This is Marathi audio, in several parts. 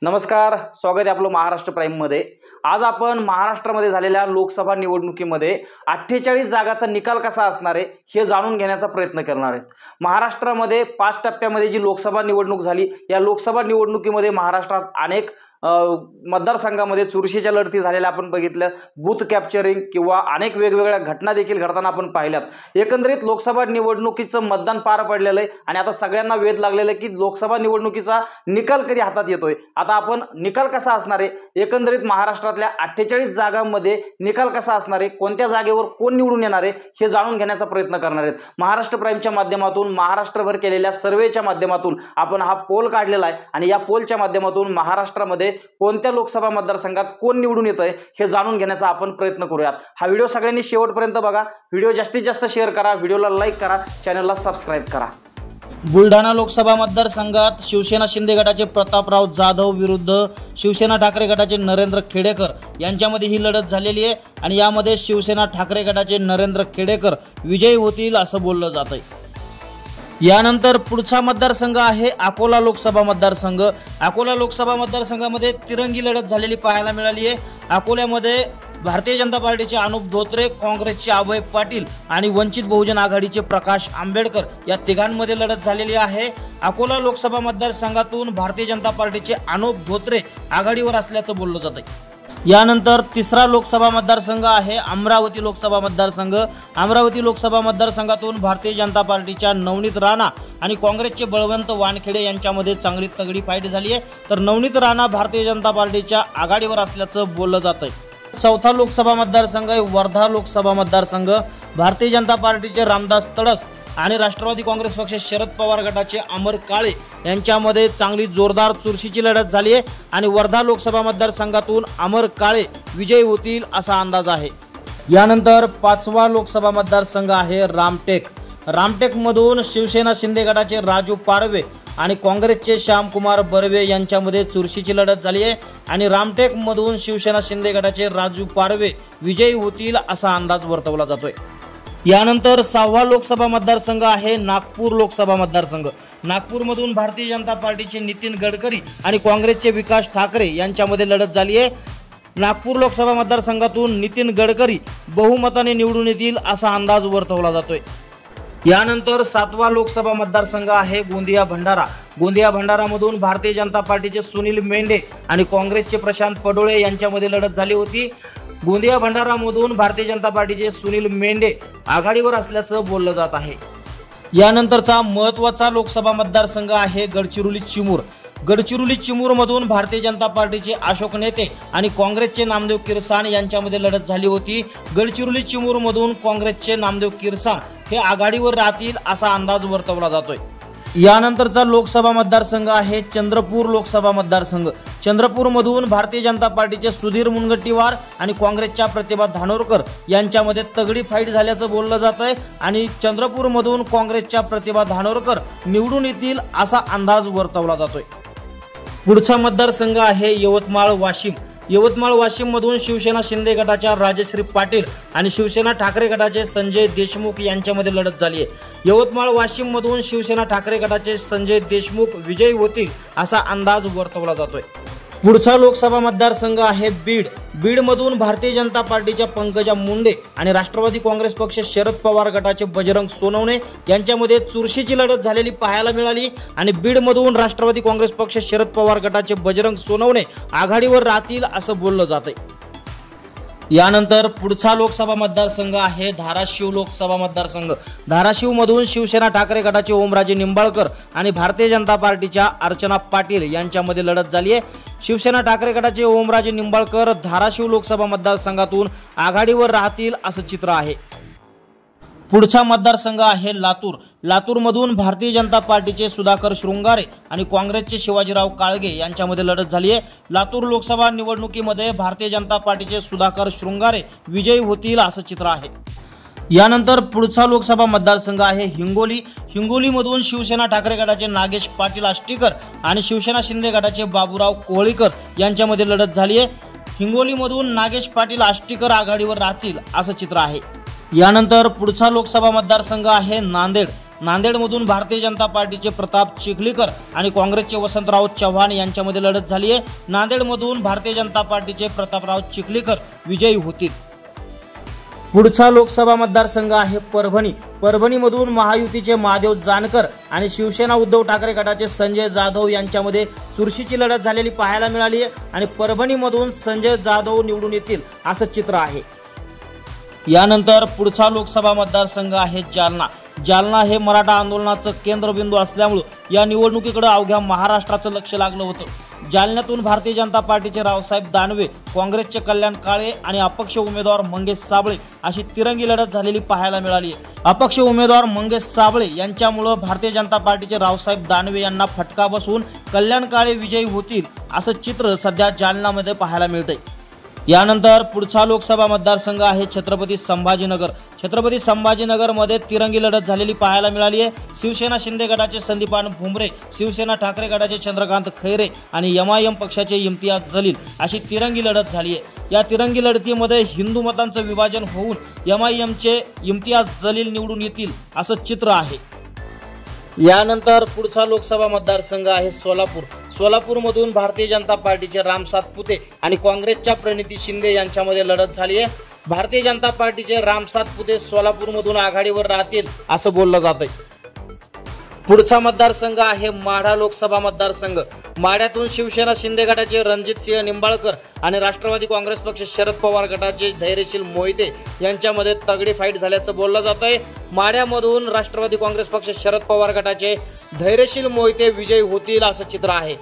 नमस्कार, स्वागत आहे आपलं महाराष्ट्र प्राइम मध्ये। आज आपण महाराष्ट्रामध्ये झालेल्या लोकसभा निवडणुकीमध्ये 48 जागांचा निकाल कसा असणार आहे हे जाणून घेण्याचा प्रयत्न करणार आहेत। महाराष्ट्रामध्ये 5 टप्प्यामध्ये जी लोकसभा निवडणूक झाली, या लोकसभा निवडणुकीमध्ये महाराष्ट्रात अनेक मतदारसंघामध्ये चुरशीच्या लढती झालेल्या आपण बघितल्या, बूथ कॅप्चरिंग किंवा अनेक वेगवेगळ्या घटना देखील घडताना आपण पाहिल्यात। एकंदरीत लोकसभा निवडणुकीचं मतदान पार पडलेलं आहे आणि आता सगळ्यांना वेध लागलेला आहे की लोकसभा निवडणुकीचा निकाल कधी हातात येतोय। आता आपण निकाल कसा असणार आहे, एकंदरीत महाराष्ट्रातल्या 48 जागांमध्ये निकाल कसा असणार आहे, कोणत्या जागेवर कोण निवडून येणार आहे हे जाणून घेण्याचा प्रयत्न करणार आहेत। महाराष्ट्र प्राइमच्या माध्यमातून महाराष्ट्रभर केलेल्या सर्वेच्या माध्यमातून आपण हा पोल काढलेला आहे आणि या पोलच्या माध्यमातून महाराष्ट्रामध्ये कोणत्या लोकसभा मतदारसंघात कोण निवडून येतंय हे जाणून घेण्याचा आपण प्रयत्न करूयात। हा व्हिडिओ सगळ्यांनी शेवटपर्यंत बघा, व्हिडिओ जास्तीत जास्त शेअर करा, व्हिडिओला लाईक करा, चॅनलला सबस्क्राइब करा। बुलढाणा लोकसभा मतदारसंघात शिवसेना शिंदे गटाचे प्रतापराव जाधव विरुद्ध शिवसेना ठाकरे गटाचे नरेंद्र खेडेकर यांच्यामध्ये ही लढत झालेली आहे आणि यामध्ये शिवसेना ठाकरे गटाचे नरेंद्र खेडेकर विजयी होतील असं बोललं जात आहे। यानंतर पुढचा मतदारसंघ आहे अकोला लोकसभा मतदारसंघ। अकोला लोकसभा मतदारसंघामध्ये तिरंगी लढत झालेली पाहायला मिळाली आहे। अकोल्यामध्ये भारतीय जनता पार्टीचे अनुप धोत्रे, काँग्रेसचे अभय पाटील आणि वंचित बहुजन आघाडीचे प्रकाश आंबेडकर या तिघांमध्ये लढत झालेली आहे। अकोला लोकसभा मतदारसंघातून भारतीय जनता पार्टीचे अनुप धोत्रे आघाडीवर असल्याचं बोललं जात आहे। यानंतर तिसरा लोकसभा मतदारसंघ आहे अमरावती लोकसभा मतदारसंघ। अमरावती लोकसभा मतदारसंघातून भारतीय जनता पार्टीच्या नवनीत राणा आणि काँग्रेसचे बळवंत वानखेडे यांच्यामध्ये चांगली तगडी फाईट झाली आहे, तर नवनीत राणा भारतीय जनता पार्टीच्या आघाडीवर असल्याचं बोललं जात आहे। चौथा लोकसभा मतदारसंघ आहे वर्धा लोकसभा मतदारसंघ। भारतीय जनता पार्टीचे रामदास तडस आणि राष्ट्रवादी काँग्रेस पक्ष शरद पवार गटाचे अमर काळे यांच्यामध्ये चांगली जोरदार चुरशीची लढत झाली आहे आणि वर्धा लोकसभा मतदारसंघातून अमर काळे विजयी होतील असा अंदाज आहे। यानंतर पाचवा लोकसभा मतदारसंघ आहे रामटेक। रामटेकमधून शिवसेना शिंदे गटाचे राजू पारवे आणि काँग्रेसचे श्यामकुमार बर्वे यांच्यामध्ये चुरशीची लढत झाली आहे आणि रामटेकमधून शिवसेना शिंदे गटाचे राजू पारवे विजयी होतील असा अंदाज वर्तवला जातोय। यानंतर सहावा लोकसभा मतदारसंघ आहे नागपूर लोकसभा मतदारसंघ। नागपूरमधून भारतीय जनता पार्टीचे नितीन गडकरी आणि काँग्रेसचे विकास ठाकरे यांच्यामध्ये लढत झाली आहे। नागपूर लोकसभा मतदारसंघातून नितीन गडकरी बहुमताने निवडून येतील असा अंदाज वर्तवला जातोय। यानंतर सातवा लोकसभा मतदारसंघ आहे गोंदिया भंडारा। गोंदिया भंडारामधून भारतीय जनता पार्टीचे सुनील मेंढे आणि काँग्रेसचे प्रशांत पडोळे यांच्यामध्ये लढत झाली होती। गोंदिया भंडारामधून भारतीय जनता पार्टीचे सुनील मेंढे आघाडीवर असल्याचं बोललं जात आहे। यानंतरचा महत्त्वाचा लोकसभा मतदारसंघ आहे गडचिरोली चिमूर। गडचिरोली चिमूरमधून भारतीय जनता पार्टीचे अशोक नेते आणि काँग्रेसचे नामदेव किरसाण यांच्यामध्ये लढत झाली होती। गडचिरोली चिमूरमधून काँग्रेसचे नामदेव किरसाण हे आघाडीवर राहतील असा अंदाज वर्तवला जातोय। यानंतरचा लोकसभा मतदारसंघ आहे चंद्रपूर लोकसभा मतदारसंघ। चंद्रपूरमधून भारतीय जनता पार्टीचे सुधीर मुनगंटीवार आणि काँग्रेसच्या प्रतिभा धानोरकर यांच्यामध्ये तगडी फाईट झाल्याचं बोललं जात आहे आणि चंद्रपूरमधून काँग्रेसच्या प्रतिभा धानोरकर निवडून येतील असा अंदाज वर्तवला जातोय। पुढचा मतदारसंघ आहे यवतमाळ वाशिम। यवतमाळ वाशिम मधून शिवसेना शिंदे गटाच्या राजश्री पाटील आणि शिवसेना ठाकरे गटाचे संजय देशमुख यांच्यामध्ये लढत झाली आहे। यवतमाळ वाशिम मधून शिवसेना ठाकरे गटाचे संजय देशमुख विजयी होतील असा अंदाज वर्तवला जातोय। पुढचा लोकसभा मतदारसंघ आहे बीड। बीडमधून भारतीय जनता पार्टीच्या पंकजा मुंडे आणि राष्ट्रवादी काँग्रेस पक्ष शरद पवार गटाचे बजरंग सोनवणे यांच्यामध्ये चुरशीची लढत झालेली पाहायला मिळाली आणि बीडमधून राष्ट्रवादी काँग्रेस पक्ष शरद पवार गटाचे बजरंग सोनवणे आघाडीवर राहतील असं बोललं जात आहे। यानंतर पुढचा लोकसभा मतदारसंघ आहे धाराशिव लोकसभा मतदारसंघ। धाराशिवमधून शिवसेना ठाकरे गटाचे ओमराजे निंबाळकर आणि भारतीय जनता पार्टीच्या अर्चना पाटील यांच्यामध्ये लढत झाली आहे। शिवसेना ठाकरे गटाचे ओमराजे निंबाळकर धाराशिव लोकसभा मतदारसंघातून आघाडीवर राहतील असं चित्र आहे। पुढचा मतदारसंघ आहे लातूर। लातूरमधून भारतीय जनता पार्टीचे सुधाकर शृंगारे आणि काँग्रेसचे शिवाजीराव काळगे यांच्यामध्ये लढत झाली आहे। लातूर लोकसभा निवडणुकीमध्ये भारतीय जनता पार्टीचे सुधाकर शृंगारे विजयी होतील असं चित्र आहे। यानंतर पुढचा लोकसभा मतदारसंघ आहे हिंगोली। हिंगोलीमधून शिवसेना ठाकरे गटाचे नागेश पाटील आष्टीकर आणि शिवसेना शिंदे गटाचे बाबूराव कोहळीकर यांच्यामध्ये लढत झाली आहे। हिंगोलीमधून नागेश पाटील आष्टीकर आघाडीवर राहतील असं चित्र आहे। यानंतर पुढचा लोकसभा मतदारसंघ आहे नांदेड। नांदेडमधून भारतीय जनता पार्टीचे प्रताप चिखलीकर आणि काँग्रेसचे वसंतराव चव्हाण यांच्यामध्ये लढत झाली आहे. नांदेडमधून भारतीय जनता पार्टीचे प्रतापराव चिखलीकर विजयी होतील. पुढचा लोकसभा मतदारसंघ आहे परभणी. परभणीमधून महायुतीचे महादेव जानकर आणि शिवसेना उद्धव ठाकरे गटाचे संजय जाधव यांच्यामध्ये चुरशीची लढत झालेली पाहायला मिळाली आहे आणि परभणीमधून संजय जाधव निवडून येतील असं चित्र आहे. यानंतर पुढचा लोकसभा मतदारसंघ आहे जालना. जालना हे मराठा आंदोलनाचं केंद्रबिंदू असल्यामुळे या निवडणुकीकडे अवघ्या महाराष्ट्राचं लक्ष लागलं होतं. जालन्यातून भारतीय जनता पार्टीचे रावसाहेब दानवे, काँग्रेसचे कल्याण काळे आणि अपक्ष उमेदवार मंगेश साबळे अशी तिरंगी लढत झालेली पाहायला मिळाली आहे. अपक्ष उमेदवार मंगेश साबळे यांच्यामुळे भारतीय जनता पार्टीचे रावसाहेब दानवे यांना फटका बसून कल्याण काळे विजयी होतील असं चित्र सध्या जालन्यामध्ये पाहायला मिळतंय. यानंतर पुढचा लोकसभा मतदारसंघ आहे छत्रपती संभाजीनगर. छत्रपती संभाजीनगरमध्ये तिरंगी लढत झालेली पाहायला मिळाली आहे. शिवसेना शिंदे गटाचे संदीपान भुमरे, शिवसेना ठाकरे गटाचे चंद्रकांत खैरे आणि एमआयएम पक्षाचे इम्तियाज जलील अशी तिरंगी लढत झाली आहे. या तिरंगी लढतीमध्ये हिंदू मतांचं विभाजन होऊन एमआयएमचे इम्तियाज जलील निवडून येतील असं चित्र आहे. यानंतर पुढचा लोकसभा मतदारसंघ आहे सोलापूर. सोलापूरमधून भारतीय जनता पार्टीचे राम सातपुते आणि काँग्रेसच्या प्रणिती शिंदे यांच्यामध्ये लढत झाली आहे. भारतीय जनता पार्टीचे राम सातपुते सोलापूरमधून आघाडीवर राहतील असं बोललं जातंय. पुढचा मतदारसंघ आहे माढा लोकसभा मतदारसंघ. माढ्यातून शिवसेना शिंदे गटाचे रणजितसिंह निंबाळकर आणि राष्ट्रवादी काँग्रेस पक्ष शरद पवार गटाचे धैर्यशील मोहिते यांच्यामध्ये तगडी फाईट झाल्याचं बोललं जात आहे. माढ्यामधून राष्ट्रवादी काँग्रेस पक्ष शरद पवार गटाचे धैर्यशील मोहिते विजयी होतील असं चित्र आहे.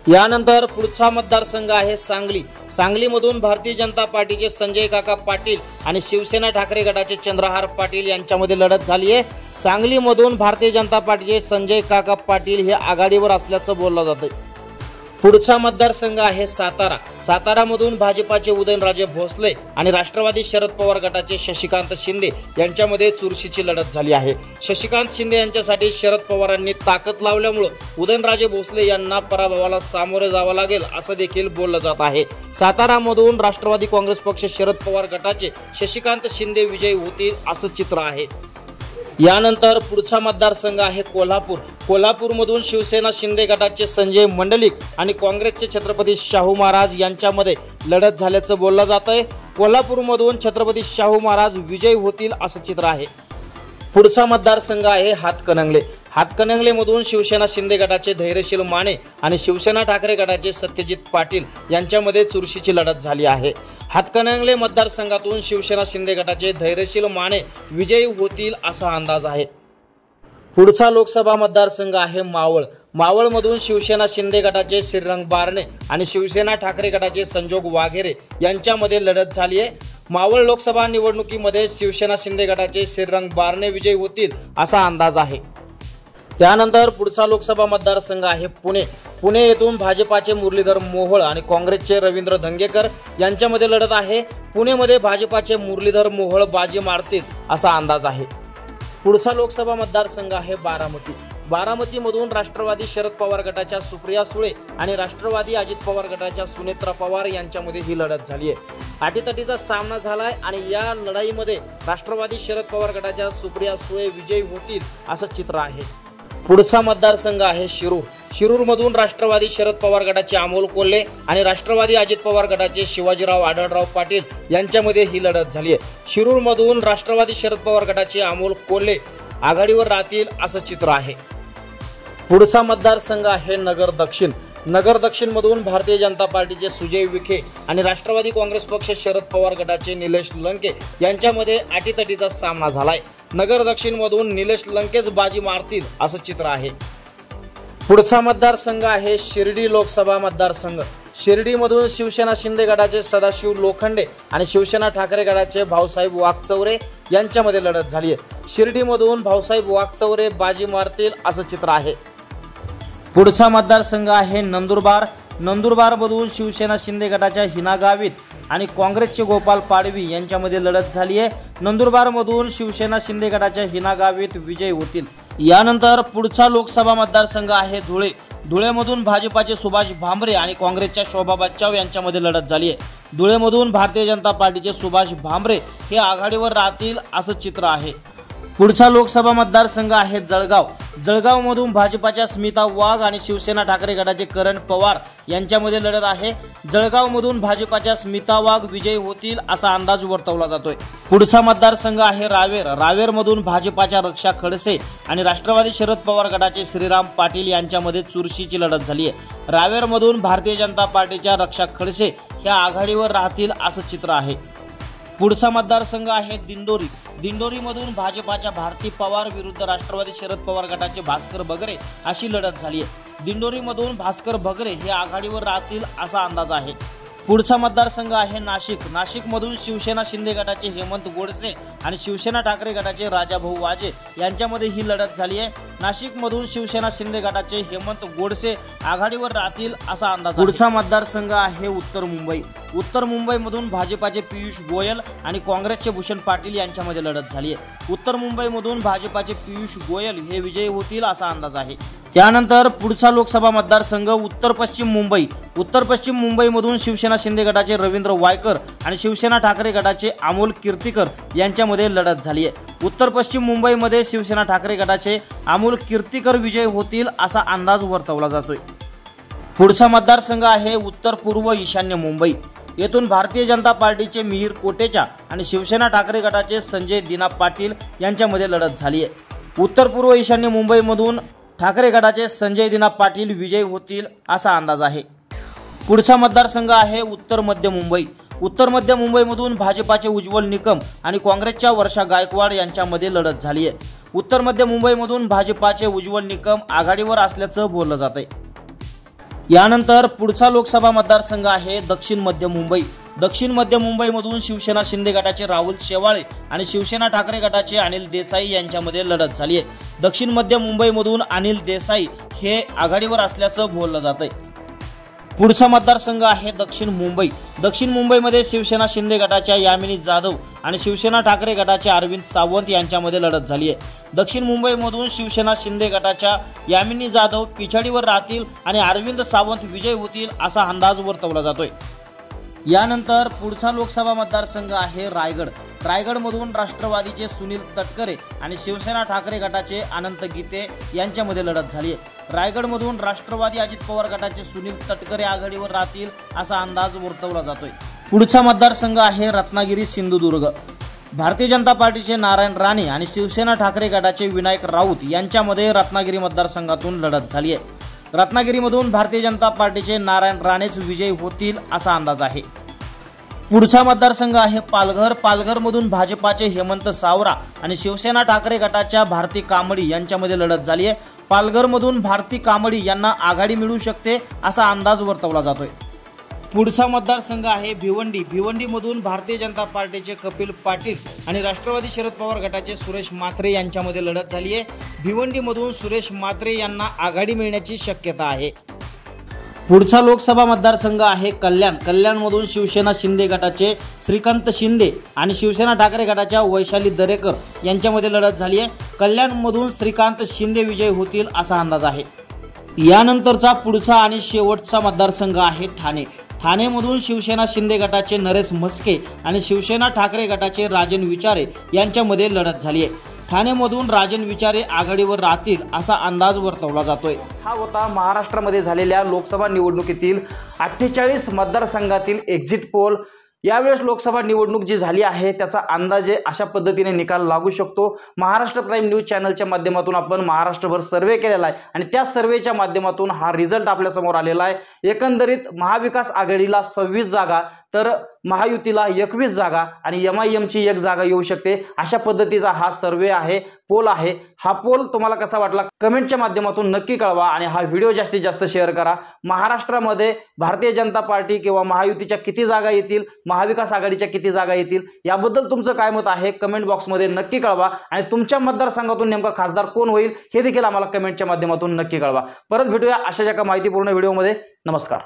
यानंतर पुढचा मतदारसंघ आहे सांगली. सांगलीमधून भारतीय जनता पार्टीचे संजय काका पाटील आणि शिवसेना ठाकरे गटाचे चंद्रहार पाटील यांच्यामध्ये लढत झाली आहे. सांगलीमधून भारतीय जनता पार्टीचे संजय काका पाटील हे आघाडीवर असल्याचं बोललं जातं. पुढचा मतदारसंघ आहे सातारा. सातारामधून भाजपाचे उदयनराजे भोसले आणि राष्ट्रवादी शरद पवार गटाचे शशिकांत शिंदे यांच्यामध्ये चुरशीची लढत झाली आहे. शशिकांत शिंदे यांच्यासाठी शरद पवारांनी ताकद लावल्यामुळे उदयनराजे भोसले यांना पराभवाला सामोरे जावं लागेल असं देखील बोललं जात आहे. सातारामधून राष्ट्रवादी काँग्रेस पक्ष शरद पवार गटाचे शशिकांत शिंदे विजयी होतील असं चित्र आहे. यानंतर पुढचा मतदारसंघ आहे कोल्हापूर. कोल्हापूरमधून शिवसेना शिंदे गटाचे संजय मंडलिक आणि काँग्रेसचे छत्रपती शाहू महाराज यांच्यामध्ये लढत झाल्याचं बोललं जात आहे. कोल्हापूरमधून छत्रपती शाहू महाराज विजयी होतील असं चित्र आहे. पुढचा मतदारसंघ आहे हातकणंगले. हातकणंगलेमधून शिवसेना शिंदे गटाचे धैर्यशील माने आणि शिवसेना ठाकरे गटाचे सत्यजित पाटील यांच्यामध्ये चुरशीची लढत झाली आहे. हातकणंगले मतदारसंघातून शिवसेना शिंदे गटाचे धैर्यशील माने विजयी होतील असा अंदाज आहे. पुढचा लोकसभा मतदारसंघ आहे मावळ. मावळमधून शिवसेना शिंदे गटाचे श्रीरंग बारणे आणि शिवसेना ठाकरे गटाचे संजोग वाघेरे यांच्यामध्ये लढत झाली आहे. मावळ लोकसभा निवडणुकीमध्ये शिवसेना शिंदे गटाचे श्रीरंग बारणे विजयी होतील असा अंदाज आहे. त्यानंतर पुढचा लोकसभा मतदारसंघ आहे पुणे. पुणे येथून भाजपाचे मुरलीधर मोहोळ आणि काँग्रेसचे रवींद्र धंगेकर यांच्यामध्ये लढत आहे. पुणेमध्ये भाजपाचे मुरलीधर मोहोळ बाजी मारतील असा अंदाज आहे. पुढचा लोकसभा मतदारसंघ आहे बारामती. बारामतीमधून राष्ट्रवादी शरद पवार गटाच्या सुप्रिया सुळे आणि राष्ट्रवादी अजित पवार गटाच्या सुनेत्रा पवार यांच्यामध्ये ही लढत झाली आहे. अटीतटीचा सामना झालाय आणि या लढाईमध्ये राष्ट्रवादी शरद पवार गटाच्या सुप्रिया सुळे विजयी होतील असं चित्र आहे. पुढचा मतदारसंघ आहे शिरूर. शिरूरमधून राष्ट्रवादी शरद पवार गटाचे अमोल कोल्हे आणि राष्ट्रवादी अजित पवार गटाचे शिवाजीराव आढळराव पाटील यांच्यामध्ये ही लढत झाली आहे. शिरूरमधून राष्ट्रवादी शरद पवार गटाचे अमोल कोल्हे आघाडीवर राहतील असं चित्र आहे. पुढचा मतदारसंघ आहे नगर दक्षिण. नगर दक्षिण मधून भारतीय जनता पार्टीचे सुजय विखे आणि राष्ट्रवादी काँग्रेस पक्ष शरद पवार गटाचे निलेश लंके यांच्यामध्ये अटीतटीचा सामना झालाय. नगर दक्षिण मधून निलेश लंकेच बाजी मारतील असं चित्र आहे. पुढचा मतदारसंघ आहे शिर्डी लोकसभा मतदारसंघ. शिर्डीमधून शिवसेना शिंदे गटाचे सदाशिव लोखंडे आणि शिवसेना ठाकरे गटाचे भाऊसाहेब वाकचौरे यांच्यामध्ये लढत झाली आहे. शिर्डीमधून भाऊसाहेब वाकचौरे बाजी मारतील असं चित्र आहे. पुढचा मतदारसंघ आहे नंदुरबार. नंदुरबारमधून शिवसेना शिंदे गटाच्या हिना गावित आणि काँग्रेसचे गोपाल पाडवी यांच्यामध्ये लढत झाली आहे. नंदुरबारमधून शिवसेना शिंदे गटाच्या हिना गावित विजयी होतील. यानंतर पुढचा लोकसभा मतदारसंघ आहे धुळे. धुळेमधून भाजपाचे सुभाष भामरे आणि काँग्रेसच्या शोभा बच्चाव यांच्यामध्ये लढत झाली आहे. धुळेमधून भारतीय जनता पार्टीचे सुभाष भामरे हे आघाडीवर राहतील असं चित्र आहे. पुढचा लोकसभा मतदारसंघ आहे जळगाव. जळगावमधून भाजपाच्या स्मिता वाघ आणि शिवसेना ठाकरे गटाचे करण पवार यांच्यामध्ये लढत आहे. जळगावमधून भाजपाच्या स्मिता वाघ विजयी होतील असा अंदाज वर्तवला जातोय. पुढचा मतदारसंघ आहे रावेर. रावेरमधून भाजपाच्या रक्षा खडसे आणि राष्ट्रवादी शरद पवार गटाचे श्रीराम पाटील यांच्यामध्ये चुरशीची लढत झाली आहे. रावेरमधून भारतीय जनता पार्टीच्या रक्षा खडसे ह्या आघाडीवर राहतील असं चित्र आहे. पुढचा मतदारसंघ आहे दिंडोरी. दिंडोरीमधून भाजपाच्या भारती पवार विरुद्ध राष्ट्रवादी शरद पवार गटाचे भास्कर बगरे अशी लढत झाली आहे. दिंडोरीमधून भास्कर बगरे हे आघाडीवर राहतील असा अंदाज आहे. पुढचा मतदारसंघ आहे नाशिक. नाशिकमधून शिवसेना शिंदे गटाचे हेमंत गोडसे आणि शिवसेना ठाकरे गटाचे राजाभाऊ वाजे यांच्यामध्ये ही लढत झाली आहे. नाशिकमधून शिवसेना शिंदे गटाचे हेमंत गोडसे आघाडीवर राहतील असा अंदाज. पुढचा मतदारसंघ आहे उत्तर मुंबई. उत्तर मुंबईमधून भाजपाचे पियुष गोयल आणि काँग्रेसचे भूषण पाटील यांच्यामध्ये लढत झाली आहे. उत्तर मुंबईमधून भाजपाचे पियुष गोयल हे विजयी होतील असा अंदाज आहे. त्यानंतर पुढचा लोकसभा मतदारसंघ उत्तर पश्चिम मुंबई. उत्तर पश्चिम मुंबईमधून शिवसेना शिंदे गटाचे रवींद्र वायकर आणि शिवसेना ठाकरे गटाचे अमोल कीर्तीकर यांच्यामध्ये लढत झाली आहे. उत्तर पश्चिम मुंबईमध्ये शिवसेना ठाकरे गटाचे अमोल कीर्तीकर विजयी होतील असा अंदाज वर्तवला जातोय. पुढचा मतदारसंघ आहे उत्तर पूर्व ईशान्य मुंबई. येथून भारतीय जनता पार्टीचे मिहीर कोटेचा आणि शिवसेना ठाकरे गटाचे संजय दिना पाटील यांच्यामध्ये लढत झाली आहे. उत्तर पूर्व ईशान्य मुंबईमधून ठाकरे गटाचे संजय दिना पाटील विजयी होतील असा अंदाज आहे. पुढचा मतदारसंघ आहे उत्तर मध्य मुंबई. उत्तर मध्य मुंबईमधून भाजपाचे उज्ज्वल निकम आणि काँग्रेसच्या वर्षा गायकवाड यांच्यामध्ये लढत झाली आहे. उत्तर मध्य मुंबईमधून भाजपाचे उज्ज्वल निकम आघाडीवर असल्याचं बोललं जात आहे. यानंतर पुढचा लोकसभा मतदारसंघ आहे दक्षिण मध्य मुंबई. दक्षिण मध्य मुंबईमधून शिवसेना शिंदे गटाचे राहुल शेवाळे आणि शिवसेना ठाकरे गटाचे अनिल देसाई यांच्यामध्ये लढत झाली आहे. दक्षिण मध्य मुंबईमधून अनिल देसाई हे आघाडीवर असल्याचं बोललं जात आहे. पुढचा मतदारसंघ आहे दक्षिण मुंबई. दक्षिण मुंबईमध्ये शिवसेना शिंदे गटाच्या यामिनी जाधव आणि शिवसेना ठाकरे गटाचे अरविंद सावंत यांच्यामध्ये लढत झाली आहे. दक्षिण मुंबईमधून शिवसेना शिंदे गटाच्या यामिनी जाधव पिछाडीवर राहतील आणि अरविंद सावंत विजयी होतील असा अंदाज वर्तवला जातोय. यानंतर पुढचा लोकसभा मतदारसंघ आहे रायगड. रायगडमधून राष्ट्रवादीचे सुनील तटकरे आणि शिवसेना ठाकरे गटाचे अनंत गीते यांच्यामध्ये लढत झाली आहे. रायगडमधून राष्ट्रवादी अजित पवार गटाचे सुनील तटकरे आघाडीवर राहतील असा अंदाज वर्तवला जातोय. पुढचा मतदारसंघ आहे रत्नागिरी सिंधुदुर्ग. भारतीय जनता पार्टीचे नारायण राणे आणि शिवसेना ठाकरे गटाचे विनायक राऊत यांच्यामध्ये रत्नागिरी मतदारसंघातून लढत झाली आहे. रत्नागिरीमधून भारतीय जनता पार्टीचे नारायण राणेच विजयी होतील असा अंदाज आहे. पुढचा मतदारसंघ आहे पालघर. पालघरमधून भाजपाचे हेमंत सावरा आणि शिवसेना ठाकरे गटाच्या भारती कांबळी यांच्यामध्ये लढत झाली आहे. पालघरमधून भारती कांबळी यांना आघाडी मिळू शकते असा अंदाज वर्तवला जातोय. पुढचा मतदारसंघ आहे भिवंडी. भिवंडीमधून भारतीय जनता पार्टीचे कपिल पाटील आणि राष्ट्रवादी शरद पवार गटाचे सुरेश म्हात्रे यांच्यामध्ये लढत झाली आहे. भिवंडीमधून सुरेश म्हात्रे यांना आघाडी मिळण्याची शक्यता आहे. पुढचा लोकसभा मतदारसंघ आहे कल्याण. कल्याणमधून शिवसेना शिंदे गटाचे श्रीकांत शिंदे आणि शिवसेना ठाकरे गटाच्या वैशाली दरेकर यांच्यामध्ये लढत झाली आहे. कल्याणमधून श्रीकांत शिंदे विजयी होतील असा अंदाज आहे. यानंतरचा पुढचा आणि शेवटचा मतदारसंघ आहे ठाणे. ठाणेमधून शिवसेना शिंदे गटाचे नरेश म्हस्के आणि शिवसेना ठाकरे गटाचे राजन विचारे यांच्यामध्ये लढत झाली आहे. ठाणेमधून राजन विचारे आघाडीवर राहतील असा अंदाज वर्तवला जातोय. हा होता महाराष्ट्रामध्ये झालेल्या लोकसभा निवडणुकीतील 48 मतदारसंघातील एक्झिट पोल. यावेळेस लोकसभा निवडणूक जी झाली आहे त्याचा अंदाजे अशा पद्धतीने निकाल लागू शकतो. महाराष्ट्र प्राईम न्यूज चॅनलच्या माध्यमातून आपण महाराष्ट्रभर सर्वे केलेला आहे आणि त्या सर्वेच्या माध्यमातून हा रिझल्ट आपल्यासमोर आलेला आहे. एकंदरीत महाविकास आघाडीला 26 जागा तर महायुतीला 21 जागा आणि MIMची 1 जागा येऊ शकते. अशा पद्धतीचा हा सर्वे आहे, पोल आहे. हा पोल तुम्हाला कसा वाटला कमेंटच्या माध्यमातून नक्की कळवा आणि हा व्हिडिओ जास्तीत जास्त शेअर करा. महाराष्ट्रामध्ये भारतीय जनता पार्टी किंवा महायुतीच्या किती जागा येतील, महाविकास आघाडीच्या किती जागा येतील याबद्दल तुमचं काय मत आहे कमेंट बॉक्समध्ये नक्की कळवा आणि तुमच्या मतदारसंघातून नेमका खासदार कोण होईल हे देखील आम्हाला कमेंटच्या माध्यमातून नक्की कळवा. परत भेटूया अशाच एका माहितीपूर्ण व्हिडिओमध्ये. नमस्कार.